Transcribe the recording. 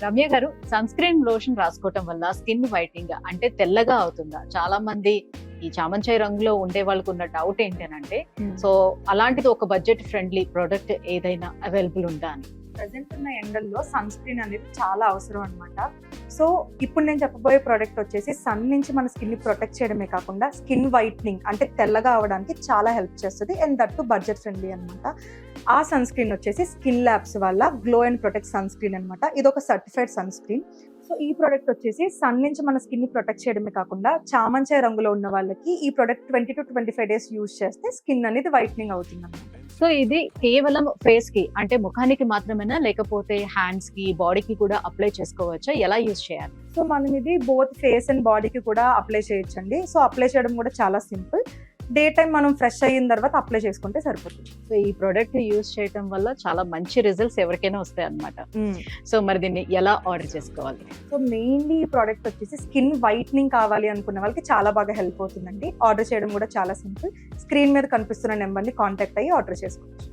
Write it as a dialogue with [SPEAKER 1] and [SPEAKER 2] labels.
[SPEAKER 1] రమ్య గారు, sun screen lotion రాసుకోవటం వల్ల skin whitening అంటే తెల్లగా అవుతుందా? చాలా మంది ఈ చామంచాయి రంగులో ఉండే వాళ్ళకు ఉన్న డౌట్ ఏంటంటే, సో అలాంటిది ఒక బడ్జెట్ ఫ్రెండ్లీ ప్రొడక్ట్ ఏదైనా అవైలబుల్ ఉందా అని.
[SPEAKER 2] ప్రజెంట్ ఉన్న ఎండల్లో సన్ స్క్రీన్ అనేది చాలా అవసరం అనమాట. సో ఇప్పుడు నేను చెప్పబోయే ప్రోడక్ట్ వచ్చేసి సన్ నుంచి మన స్కిన్ ని ప్రొటెక్ట్ చేయడమే కాకుండా స్కిన్ వైట్నింగ్ అంటే తెల్లగా అవడానికి చాలా హెల్ప్ చేస్తుంది. And that too budget friendly అనమాట. ఆ సన్ స్క్రీన్ వచ్చేసి స్కిన్ ల్యాబ్స్ వల్ల glow and protect sunscreen అనమాట. ఇది ఒక సర్టిఫైడ్ సన్ స్క్రీన్. సో ఈ ప్రోడక్ట్ వచ్చేసి సన్ నుంచి మన స్కిన్ ని ప్రొటెక్ట్ చేయడమే కాకుండా చామంచాయి రంగులో ఉన్న వాళ్ళకి ఈ ప్రోడక్ట్ 20 to 25 days యూజ్ చేస్తే స్కిన్ అనేది వైట్నింగ్ అవుతుంది అనమాట.
[SPEAKER 1] సో ఇది కేవలం ఫేస్ కి అంటే ముఖానికి మాత్రమేనా, లేకపోతే హ్యాండ్స్ కి బాడీకి కూడా అప్లై చేసుకోవచ్చా? ఎలా యూజ్ చేయాలి?
[SPEAKER 2] సో మనం ఇది బోత్ ఫేస్ అండ్ బాడీకి కూడా అప్లై చేయొచ్చండి. సో అప్లై చేయడం కూడా చాలా సింపుల్. డే టైం మనం ఫ్రెష్ అయిన తర్వాత అప్లై చేసుకుంటే సరిపోతుంది.
[SPEAKER 1] సో ఈ ప్రోడక్ట్ యూజ్ చేయడం వల్ల చాలా మంచి రిజల్ట్స్ ఎవరికైనా వస్తాయి అన్నమాట. సో మరి దీన్ని ఎలా ఆర్డర్ చేసుకోవాలి?
[SPEAKER 2] సో మెయిన్లీ ఈ ప్రోడక్ట్ వచ్చేసి స్కిన్ వైట్నింగ్ కావాలి అనుకున్న వాళ్ళకి చాలా బాగా హెల్ప్ అవుతుందండి. ఆర్డర్ చేయడం కూడా చాలా సింపుల్. స్క్రీన్ మీద కనిపిస్తున్న నెంబర్ని కాంటాక్ట్ అయ్యి ఆర్డర్ చేసుకోవచ్చు.